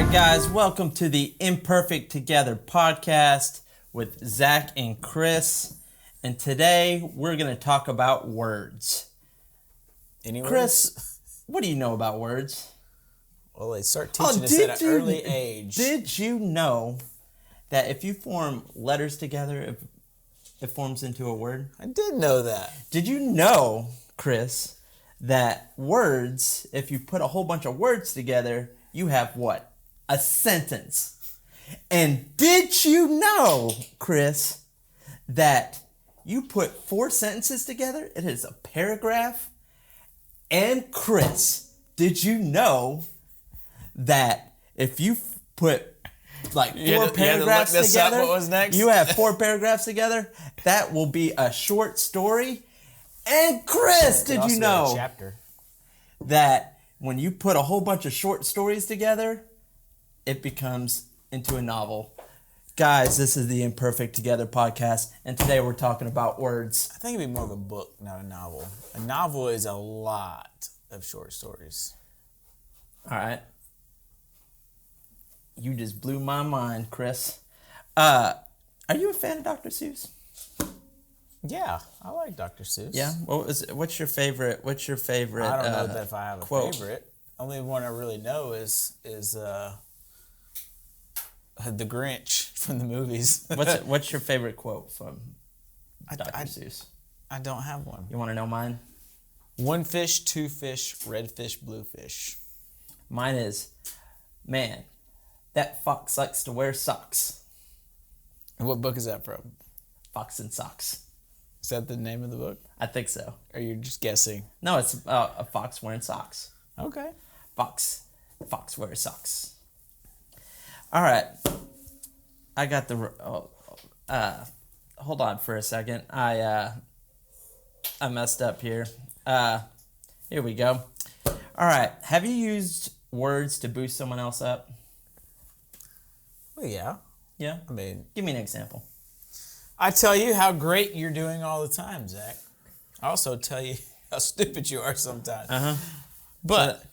right, guys, welcome to the Imperfect Together podcast with Zach and Chris. And today we're going to talk about words. Any words? Chris, what do you know about words? Well, they start teaching us at an early age. Did you know that if you form letters together, it forms into a word? I did know that. Did you know, Chris, that words, if you put a whole bunch of words together, you have what? A sentence. And did you know, Chris, that you put 4 sentences together, it is a paragraph? And Chris, did you know that if you put like 4 paragraphs together, what was next? You have 4 paragraphs together, that will be a short story? And Chris, did you know that when you put a whole bunch of short stories together, it becomes into a novel? Guys, this is the Imperfect Together podcast, and today we're talking about words. I think it'd be more of a book, not a novel. A novel is a lot of short stories. All right. You just blew my mind, Chris. Are you a fan of Dr. Seuss? Yeah, I like Dr. Seuss. Yeah. What's your favorite? I don't know that if I have a quote. favorite. Only one I really know is the Grinch from the movies. What's your favorite quote from Dr. Seuss? I don't have one. You want to know mine? 1 fish, 2 fish, red fish, blue fish. Mine is, man, that fox likes to wear socks. What book is that from? Fox and Socks. Is that the name of the book? I think so. Or you're just guessing? No, it's a fox wearing socks. Okay. Fox wears socks. All right. I got the... hold on for a second. I messed up here. Here we go. All right. Have you used words to boost someone else up? Well, yeah. Yeah? I mean... Give me an example. I tell you how great you're doing all the time, Zach. I also tell you how stupid you are sometimes. Uh-huh. But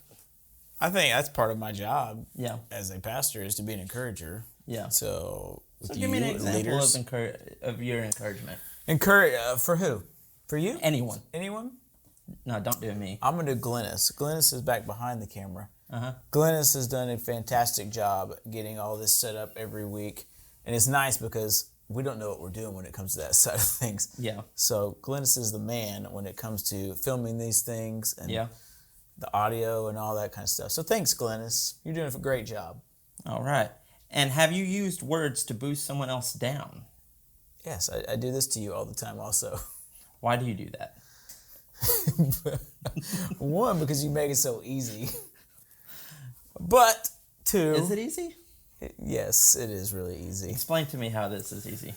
I think that's part of my job as a pastor is to be an encourager. Yeah. So give me an example of your encouragement. For who? For you? Anyone. Anyone? No, don't do me. I'm going to do Glennis. Glennis is back behind the camera. Uh-huh. Glennis has done a fantastic job getting all this set up every week. And it's nice because we don't know what we're doing when it comes to that side of things. Yeah. So Glennis is the man when it comes to filming these things and the audio and all that kind of stuff. So thanks, Glennis. You're doing a great job. All right. And have you used words to boost someone else down? Yes, I do this to you all the time also. Why do you do that? 1, because you make it so easy. But 2... Is it easy? Yes, it is really easy. Explain to me how this is easy.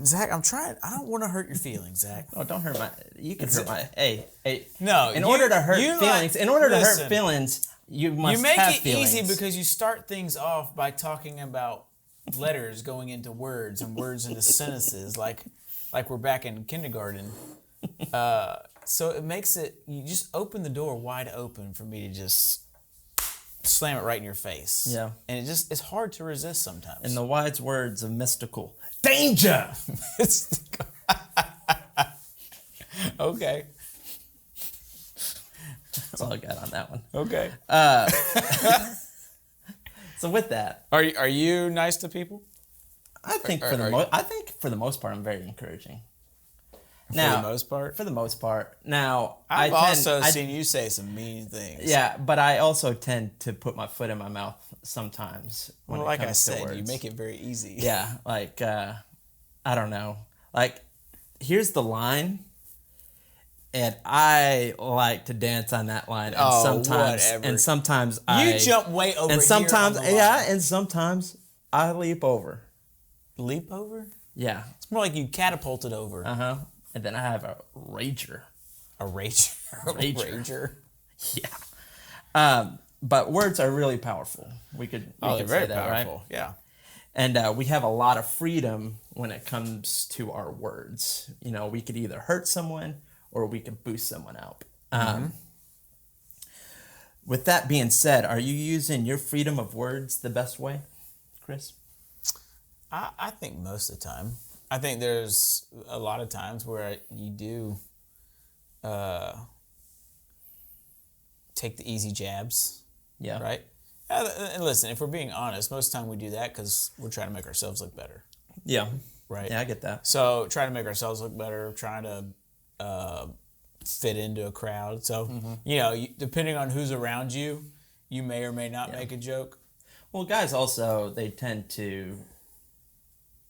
Zach, I'm trying. I don't want to hurt your feelings, Zach. Oh, don't hurt my... You can hurt my... Hey. No. In order to hurt feelings, you must have feelings. You make it easy because you start things off by talking about letters going into words and words into sentences, like we're back in kindergarten. So it makes it... You just open the door wide open for me to just... slam it right in your face. Yeah. And it's hard to resist sometimes. In the wise words of mystical danger. Okay. That's all I got on that one. Okay. So with that, are you nice to people? I think for the most part I'm very encouraging. For the most part. Now, I've also seen you say some mean things. Yeah, but I also tend to put my foot in my mouth sometimes. Well, like I said, you make it very easy. Yeah, like, I don't know. Like, here's the line, and I like to dance on that line. And whatever. And sometimes you jump way over and sometimes, here on the line. And sometimes I leap over. Leap over? Yeah. It's more like you catapulted over. Uh-huh. And then I have a rager. A rager? A rager. Yeah. But words are really powerful. We could say very that, powerful. Right? Yeah. And we have a lot of freedom when it comes to our words. You know, we could either hurt someone or we could boost someone up. With that being said, are you using your freedom of words the best way, Chris? I think most of the time. I think there's a lot of times where you do take the easy jabs, Yeah. right? And listen, if we're being honest, most of the time we do that because we're trying to make ourselves look better, Yeah. right? Yeah, I get that. So trying to make ourselves look better, trying to fit into a crowd. So, depending on who's around you, you may or may not make a joke. Well, guys also, they tend to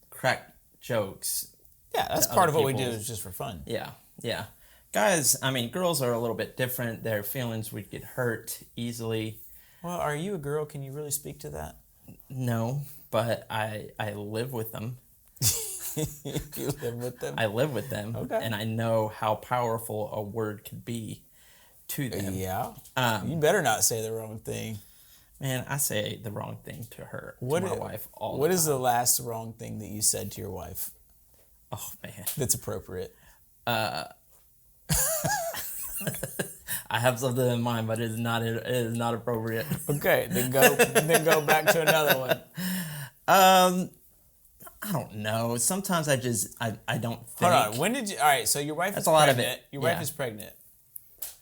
crack jokes. Yeah, that's part of what we do is just for fun. Yeah, yeah. Guys, I mean, girls are a little bit different. Their feelings would get hurt easily. Well, are you a girl? Can you really speak to that? No, but I live with them. You live with them? I live with them. Okay. And I know how powerful a word could be to them. Yeah. You better not say the wrong thing. Man, I say the wrong thing to her, to my wife all the time. What is the last wrong thing that you said to your wife Oh, man. that's appropriate? I have something in mind, but it is not appropriate. Okay, then go back to another one. I don't know. Sometimes I don't think. Hold on. When did you? All right. So your wife is a lot of pregnant. it. Your wife Yeah. is pregnant.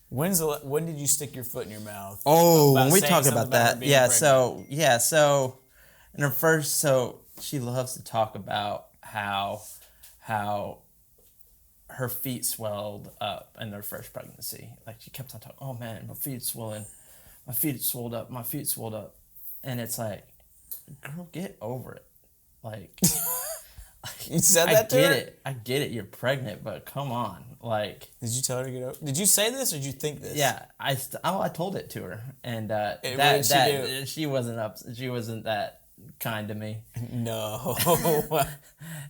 When did you stick your foot in your mouth? Oh, about when we saying talk something about her that, being yeah. pregnant? So in her first, she loves to talk about how her feet swelled up in their first pregnancy. Like she kept on talking, oh man, my feet swollen, my feet swelled up, my feet swelled up, and it's like, girl, get over it. Like, You said that to her? I get it. You're pregnant, but come on, like. Did you tell her to get over? Did you say this or did you think this? Yeah, I told it to her, and what did she do? she wasn't that kind to me. No.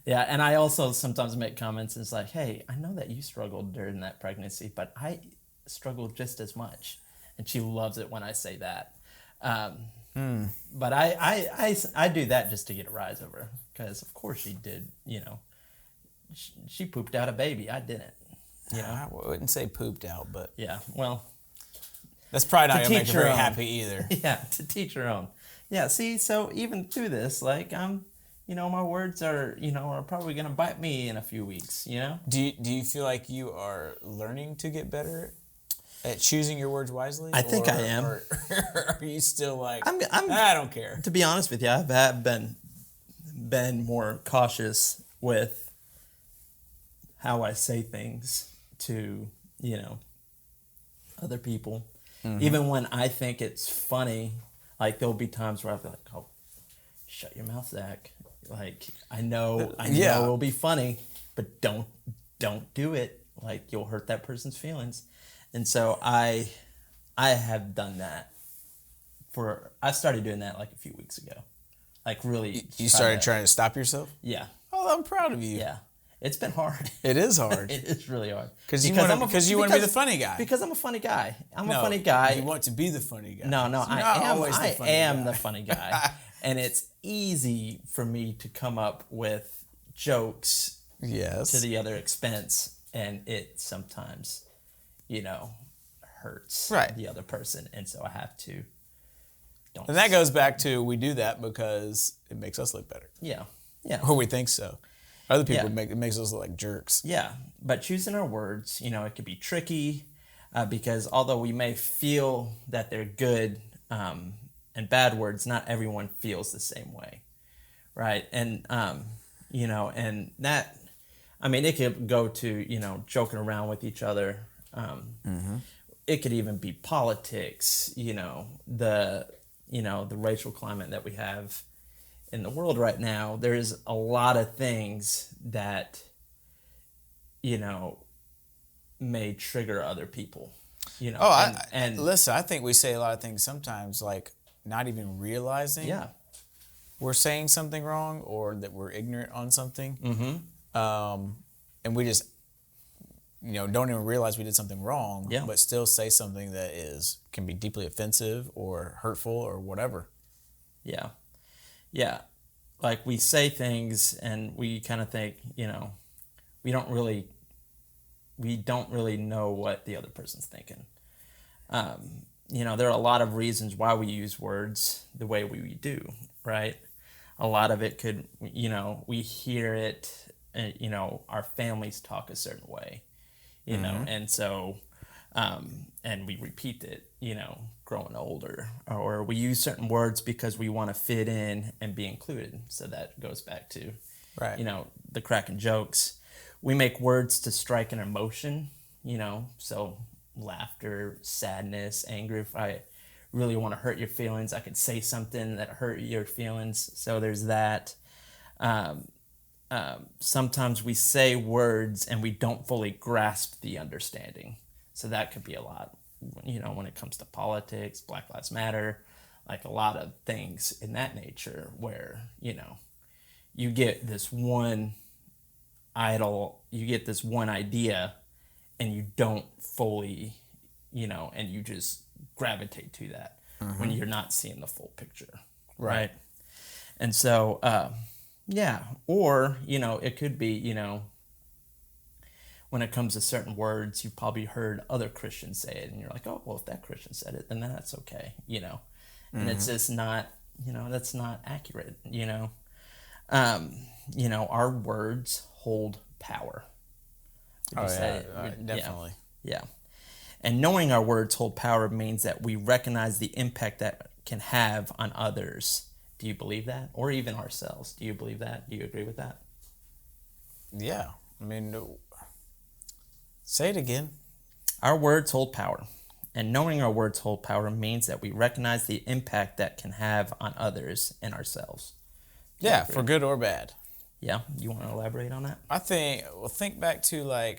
Yeah, and I also sometimes make comments. It's like, hey, I know that you struggled during that pregnancy, but I struggled just as much, and she loves it when I say that. But I do that just to get a rise over her, because of course she did. She pooped out a baby. I didn't. I wouldn't say pooped out, but Yeah, well. that's probably not gonna make teach her her very own. happy either. Yeah, to teach her own. Yeah, see, so even through this, like my words are probably gonna bite me in a few weeks. Do you feel like you are learning to get better at choosing your words wisely? I think I am. Or are you still like, I'm I don't care? To be honest with you, I've been more cautious with how I say things to other people. Mm-hmm. Even when I think it's funny, like there'll be times where I'll be like, "Oh, shut your mouth, Zach." Like I know it'll be funny, but don't do it. Like you'll hurt that person's feelings. And so I have done that I started doing that like a few weeks ago. Like really. You started trying to stop yourself? Yeah. Oh, I'm proud of you. Yeah. It's been hard. It is hard. It is really hard. Because you want to be the funny guy. Because I'm a funny guy. I'm a funny guy. You want to be the funny guy. No, So I am the funny guy. And it's easy for me to come up with jokes Yes. to the other expense, and it sometimes, hurts Right. the other person, and so I have to. And that goes back to we do that because it makes us look better. Yeah, yeah, Or we think so. Other people Yeah. it makes us look like jerks. yeah. But choosing our words, it could be tricky because although we may feel that they're good and bad words, not everyone feels the same way, right? And and that, it could go to joking around with each other. It could even be politics. The racial climate that we have in the world right now. There's a lot of things that may trigger other people. Listen, I think we say a lot of things sometimes like not even realizing we're saying something wrong or that we're ignorant on something. Mm-hmm. And we just don't even realize we did something wrong, but still say something that can be deeply offensive or hurtful or whatever. Yeah. Yeah. Like we say things and we kind of think, we don't really know what the other person's thinking. there are a lot of reasons why we use words the way we do, right? A lot of it could, we hear it, our families talk a certain way, and so, and we repeat it, growing older, or we use certain words because we want to fit in and be included. So that goes back to, Right. the cracking jokes. We make words to strike an emotion, so laughter, sadness, anger. If I really want to hurt your feelings, I could say something that hurt your feelings. So there's that. Sometimes we say words and we don't fully grasp the understanding. So that could be a lot, when it comes to politics, Black Lives Matter, like a lot of things in that nature where, you get this one you get this one idea and you don't fully, and you just gravitate to that when you're not seeing the full picture. Right. And so, yeah. Or, it could be, when it comes to certain words, you've probably heard other Christians say it and you're like, oh, well, if that Christian said it, then that's okay, and it's just not, that's not accurate, our words hold power. Oh, yeah, definitely. Yeah. And knowing our words hold power means that we recognize the impact that can have on others. Do you believe that? Or even ourselves. Do you believe that? Do you agree with that? Yeah. I mean, say it again. Our words hold power. And knowing our words hold power means that we recognize the impact that can have on others and ourselves. Yeah, for good or bad. Yeah, you want to elaborate on that? Think back to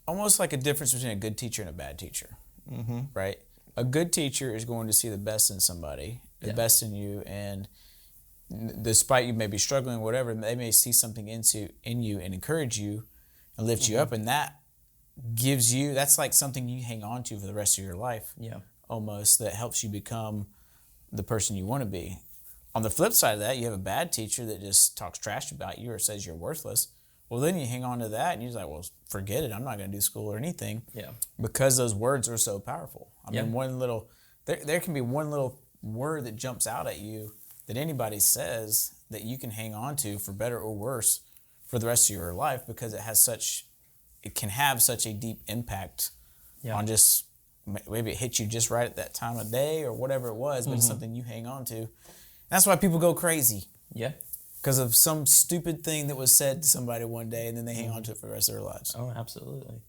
almost like a difference between a good teacher and a bad teacher, right? A good teacher is going to see the best in somebody, the best in you, and despite you may be struggling, whatever, they may see something in you and encourage you and lift you up, and that gives you, that's like something you hang on to for the rest of your life, almost, that helps you become the person you want to be. On the flip side of that, you have a bad teacher that just talks trash about you or says you're worthless. Well, then you hang on to that and you're like, well, forget it. I'm not going to do school or anything. Yeah. Because those words are so powerful. I mean, there can be one little word that jumps out at you that anybody says that you can hang on to for better or worse for the rest of your life because it can have such a deep impact on just, maybe it hit you just right at that time of day or whatever it was, but it's something you hang on to. That's why people go crazy. Yeah. Because of some stupid thing that was said to somebody one day and then they hang on to it for the rest of their lives. Oh, absolutely.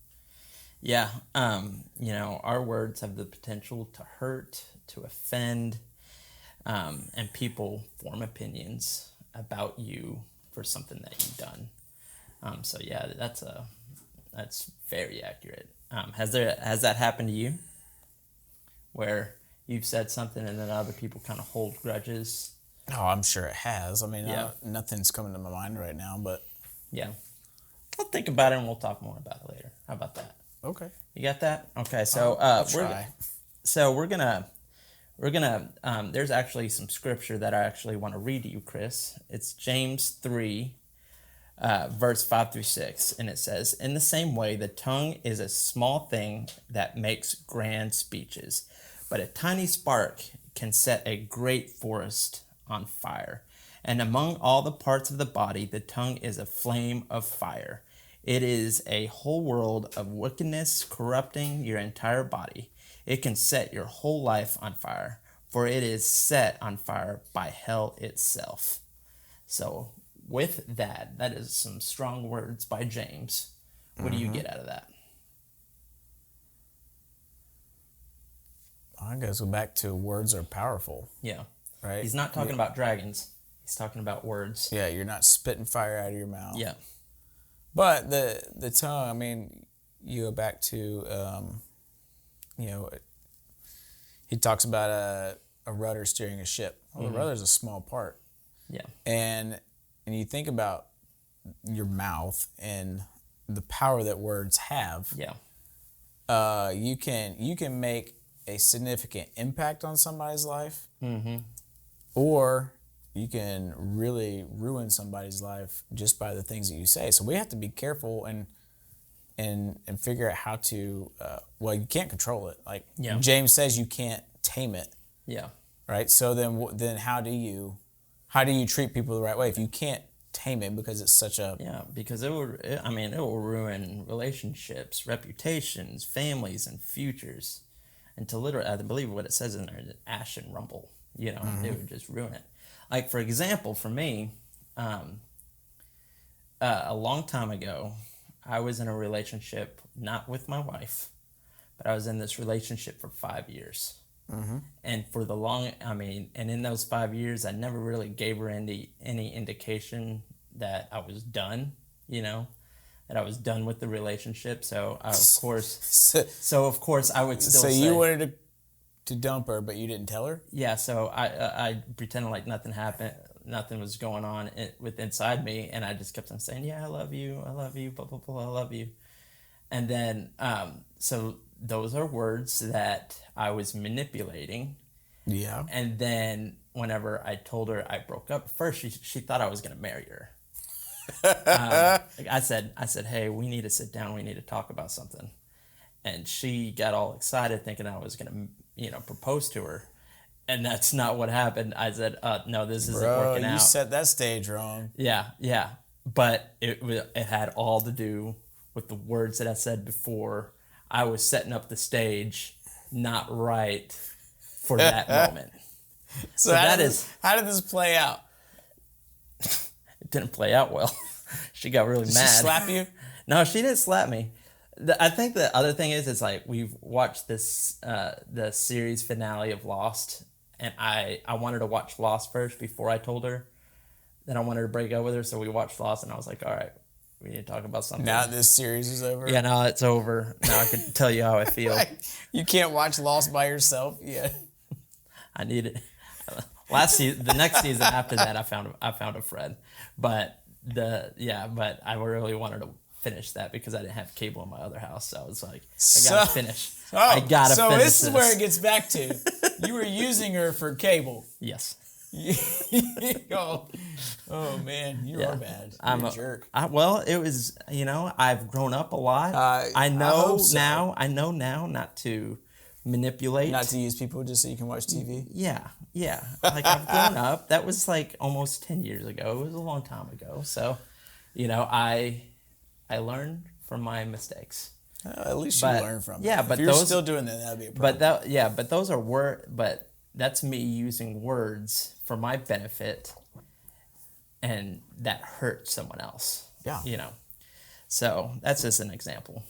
Yeah. Our words have the potential to hurt, to offend, and people form opinions about you for something that you've done. So yeah, that's very accurate. Has that happened to you? Where you've said something and then other people kind of hold grudges? Oh, I'm sure it has. I mean, nothing's coming to my mind right now, but... Yeah. I'll think about it and we'll talk more about it later. How about that? Okay. You got that? Okay, so we're gonna there's actually some scripture that I actually want to read to you, Chris. It's James 3, verse 5 through 6, and it says, "In the same way, the tongue is a small thing that makes grand speeches, but a tiny spark can set a great forest on fire. And among all the parts of the body, the tongue is a flame of fire. It is a whole world of wickedness, corrupting your entire body. It can set your whole life on fire, for it is set on fire by hell itself." So with that is some strong words by James. What do you get out of that? I guess go back to words are powerful. Yeah. Right? He's not talking about dragons. He's talking about words. Yeah, you're not spitting fire out of your mouth. Yeah. But the tongue, I mean, you go back to, he talks about a rudder steering a ship. Well, the rudder is a small part. Yeah. And you think about your mouth and the power that words have. Yeah. You can make a significant impact on somebody's life, or you can really ruin somebody's life just by the things that you say. So we have to be careful and and figure out how to. Well, you can't control it. Like Yeah. James says, you can't tame it. Yeah. Right. So then how do you treat people the right way if you can't tame it because it's such a because it will ruin relationships, reputations, families, and futures. And to literally, I believe what it says in there, that ash and rumble, it would just ruin it. Like, for example, for me, a long time ago, I was in a relationship, not with my wife, but I was in this relationship for 5 years. And for and in those 5 years, I never really gave her any indication that I was done, that I was done with the relationship. So of course I would still say. So you wanted to dump her, but you didn't tell her? Yeah. So I pretended like nothing happened, nothing was going on inside me, and I just kept on saying, yeah, I love you, blah blah blah, I love you. And then so those are words that I was manipulating. Yeah. And then whenever I told her I broke up, first she thought I was going to marry her. I said, hey, we need to sit down. We need to talk about something. And she got all excited thinking I was going to, propose to her. And that's not what happened. I said, no, this isn't working out. You set that stage wrong. Yeah. But it had all to do with the words that I said before. I was setting up the stage not right for that moment. So how did this play out? It didn't play out well. She got really mad. Did she slap you? No, she didn't slap me. I think the other thing is like we've watched this the series finale of Lost, and I wanted to watch Lost first before I told her that I wanted to break up with her. So we watched Lost, and I was like, all right, we need to talk about something. Now this series is over? Yeah, now it's over. Now I can tell you how I feel. You can't watch Lost by yourself? Yeah. I need it. The next season after that, I found a friend, but I really wanted to finish that because I didn't have cable in my other house, so I was like, I gotta finish. So this is where it gets back to. You were using her for cable. Yes. Oh man, you are bad. You're a jerk. It was, I've grown up a lot. I know now not to manipulate. Not to use people just so you can watch TV? Yeah. Like, I've grown up. That was like almost 10 years ago. It was a long time ago. So, I learned from my mistakes. At least you learn from it. Yeah, but if you're still doing that'd be a problem. But those are but that's me using words for my benefit, and that hurt someone else. Yeah. So that's just an example.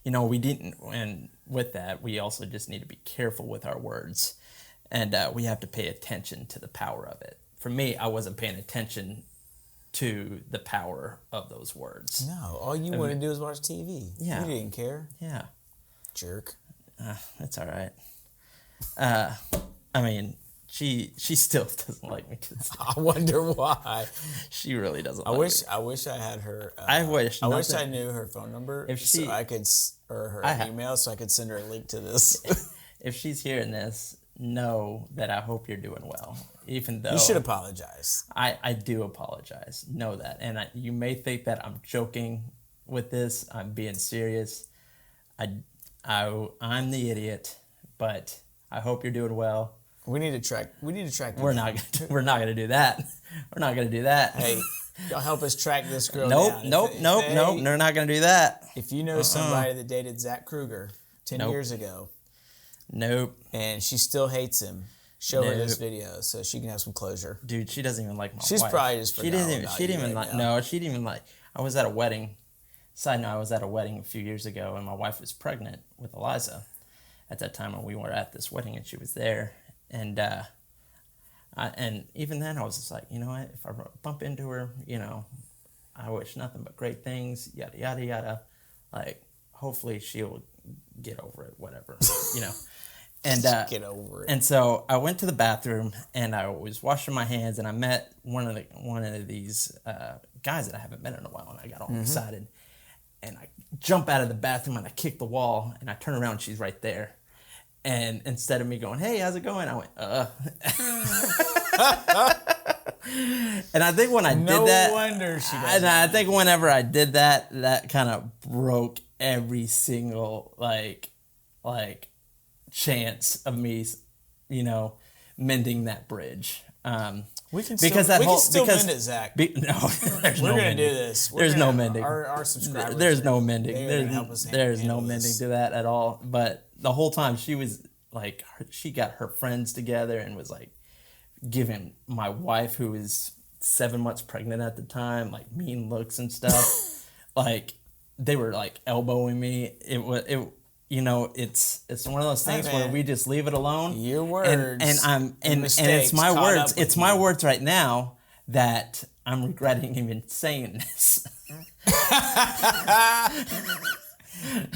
We didn't, and with that, we also just need to be careful with our words, and we have to pay attention to the power of it. For me, I wasn't paying attention to the power of those words. No, all you wanted to do was watch TV. Yeah. You didn't care. Yeah. Jerk. That's all right. She still doesn't like me to this day. I wonder why. She really doesn't. I wish I had her. I wish I knew her phone number so I could, or her email, so I could send her a link to this. If she's hearing this, know that I hope you're doing well. Even though you should apologize. I do apologize. Know that, and you may think that I'm joking with this. I'm being serious. I'm the idiot, but I hope you're doing well. We need to track. We're not gonna do that. We're not gonna do that. Hey, y'all help us track this girl down. Nope. They're not gonna do that. If you know somebody that dated Zach Kruger 10 years ago, and she still hates him, show her this video so she can have some closure. Dude, she doesn't even like my wife. She's probably just forgot she didn't even like. No, she didn't even like. I was at a wedding. Side note: I was at a wedding a few years ago, and my wife was pregnant with Eliza. At that time when we were at this wedding, and she was there. And and even then I was just like, you know what, if I bump into her, I wish nothing but great things, yada, yada, yada. Like, hopefully she'll get over it, whatever, And get over it. And so I went to the bathroom, and I was washing my hands, and I met one of these guys that I haven't met in a while, and I got all excited. And I jump out of the bathroom, and I kick the wall, and I turn around, and she's right there. And instead of me going, hey, how's it going? I went, And I think when I did that, no wonder she and I think whenever I did that, that kind of broke every single like chance of me, mending that bridge. We can still mend it, Zach. No, We're gonna do this. There's no mending. Our subscribers. There's no mending. There's no mending to that at all. But the whole time she was like, she got her friends together and was like giving my wife, who was 7 months pregnant at the time, like mean looks and stuff. Like they were like elbowing me. It's one of those things where we just leave it alone. Your words and it's my words. It's my words right now that I'm regretting even saying this.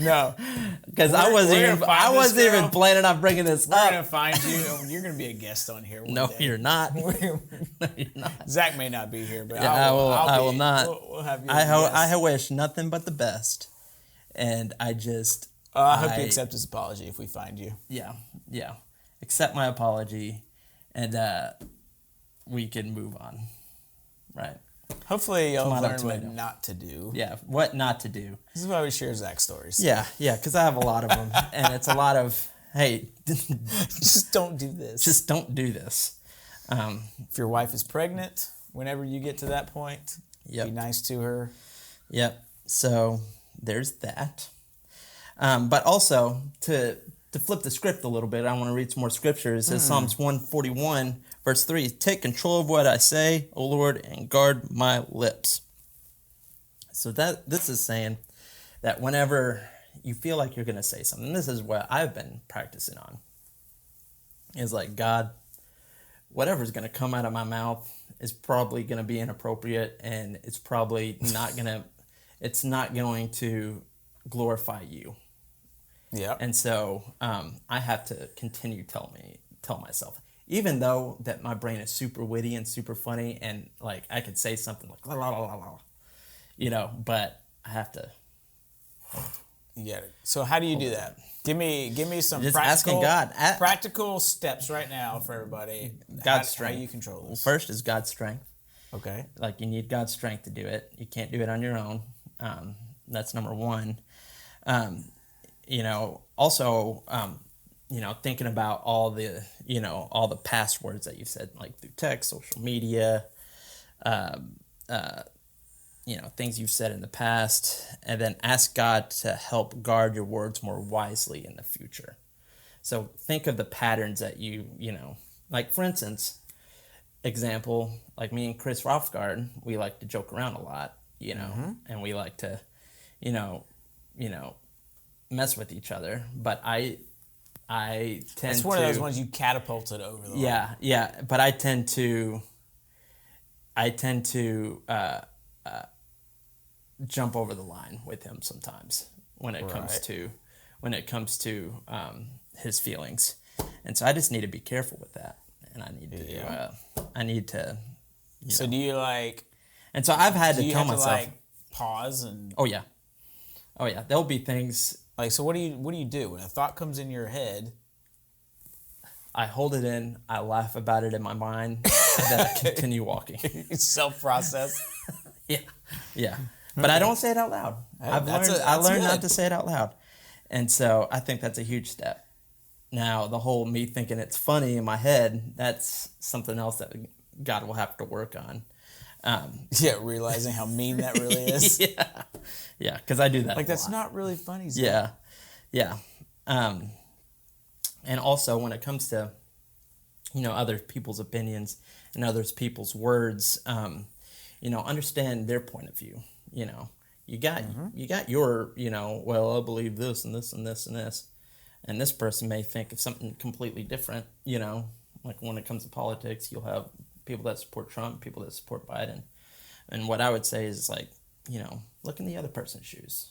No, because I wasn't even planning on bringing this We're up. gonna find you, and you're gonna be a guest on here. No, day. You're not. No, you're not. Zach may not be here, but I will not. We'll have you. I wish nothing but the best, and I just. I hope you accept his apology if we find you. Yeah. Accept my apology, and we can move on. Right. Hopefully you'll learn what not to do. Yeah, what not to do. This is why we share Zach stories. Yeah, because I have a lot of them, and it's a lot of, hey, just don't do this. Just don't do this. If your wife is pregnant, whenever you get to that point, be nice to her. Yep. So there's that. But also to flip the script a little bit, I want to read some more scriptures. It says Psalms 141, verse 3, take control of what I say, O Lord, and guard my lips. So this is saying that whenever you feel like you're going to say something, this is what I've been practicing on, is like, God, whatever's going to come out of my mouth is probably going to be inappropriate, and it's probably not going to glorify you. Yeah. And so I have to continue tell myself, even though that my brain is super witty and super funny, and like I could say something like la la la la la, but I have to. Yeah. So how do you do that? Give me some just practical, asking God. Practical steps right now for everybody. God's strength. How you control this? Well, first is God's strength. Okay. Like you need God's strength to do it. You can't do it on your own. That's number one. Also, thinking about all the past words that you've said, like through text, social media, things you've said in the past, and then ask God to help guard your words more wisely in the future. So think of the patterns that like for instance, example, like me and Chris Rothgard, we like to joke around a lot, and we like to, mess with each other, but I tend to... It's one of those ones you catapulted over the line. Yeah, but I tend to jump over the line with him sometimes when it comes to his feelings, and so I just need to be careful with that, and I need to. So do you like? And so I've had to tell myself, pause and. Oh yeah. There'll be things. Like, so what do you do when a thought comes in your head? I hold it in, I laugh about it in my mind, and then I continue walking. Self-process. Yeah. But I don't say it out loud. I learned not to say it out loud. And so I think that's a huge step. Now, the whole me thinking it's funny in my head, that's something else that God will have to work on. Realizing how mean that really is. Yeah, because I do that. Like, that's not really funny. Yeah. And also when it comes to, other people's opinions and other people's words, understand their point of view. You got your, well, I believe this and this and this and this, and this person may think of something completely different. Like when it comes to politics, you'll have people that support Trump, people that support Biden, and what I would say is like, look in the other person's shoes.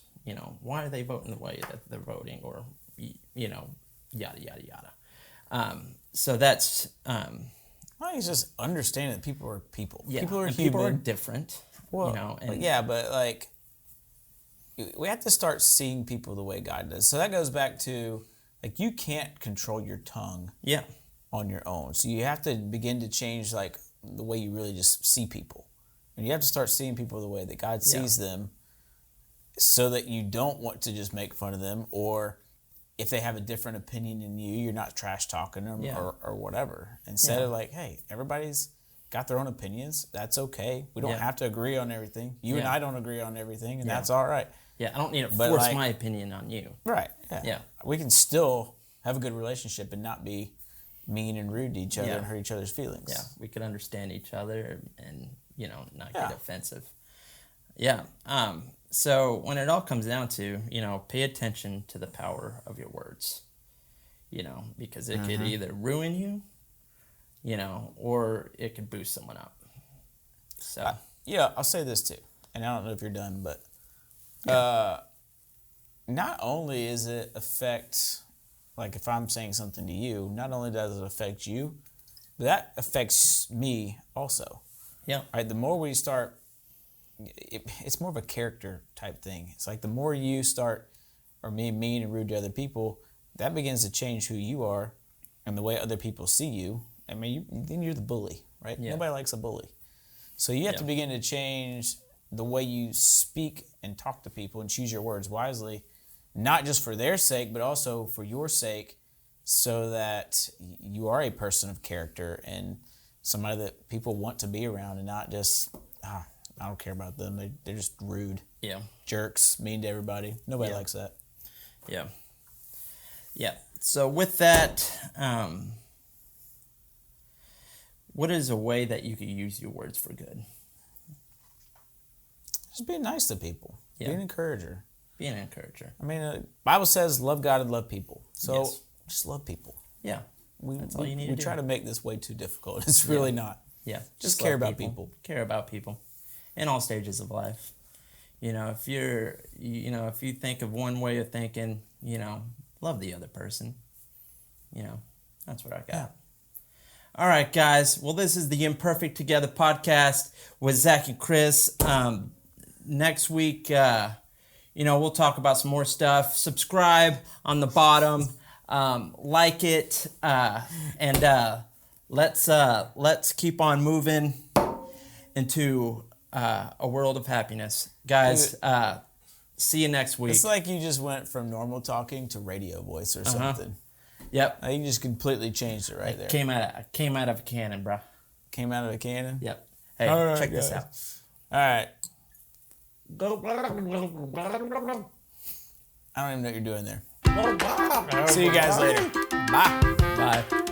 Why are they voting the way that they're voting, or yada yada yada. So that's. Well, it's just understanding that people are people. Yeah, people are and human. People are different. Well, but like, we have to start seeing people the way God does. So that goes back to, like, you can't control your tongue. Yeah. On your own. So you have to begin to change, like, the way you really just see people. And you have to start seeing people the way that God sees them, so that you don't want to just make fun of them, or if they have a different opinion than you, you're not trash talking them or whatever. Instead of like, hey, everybody's got their own opinions. That's okay. We don't have to agree on everything. You and I don't agree on everything, and that's all right. Yeah, I don't need to force my opinion on you. Right. Yeah. We can still have a good relationship and not be mean and rude to each other and hurt each other's feelings. Yeah, we could understand each other and, not get offensive. Yeah. So when it all comes down to, pay attention to the power of your words, because it could either ruin you, or it could boost someone up. So. I'll say this too, and I don't know if you're done, but not only is it affect, like if I'm saying something to you, not only does it affect you, but that affects me also. Yeah. Right. The more we start, it's more of a character type thing. It's like the more you start or being mean and rude to other people, that begins to change who you are and the way other people see you. I mean, then you're the bully, right? Yeah. Nobody likes a bully. So you have to begin to change the way you speak and talk to people and choose your words wisely, not just for their sake, but also for your sake, so that you are a person of character and somebody that people want to be around, and not just, I don't care about them. They're just rude. Yeah. Jerks, mean to everybody. Nobody likes that. Yeah. Yeah. So with that, what is a way that you could use your words for good? Just being nice to people. Yeah. Be an encourager. Be an encourager. I mean, the Bible says love God and love people. So just love people. Yeah. That's all you need to do. We try to make this way too difficult. It's really not. Yeah. Just care about people. Care about people in all stages of life. If you're, if you think of one way of thinking, love the other person. That's what I got. Yeah. All right, guys. Well, this is the Imperfect Together podcast with Zach and Chris. Next week, we'll talk about some more stuff. Subscribe on the bottom. Like it, and let's keep on moving into a world of happiness, guys. See you next week. It's like you just went from normal talking to radio voice or something. Yep. You just completely changed it right there. Came out of a cannon, bro. Came out of a cannon. Yep. Hey, check this out. All right. I don't even know what you're doing there. See you guys later. Bye. Bye.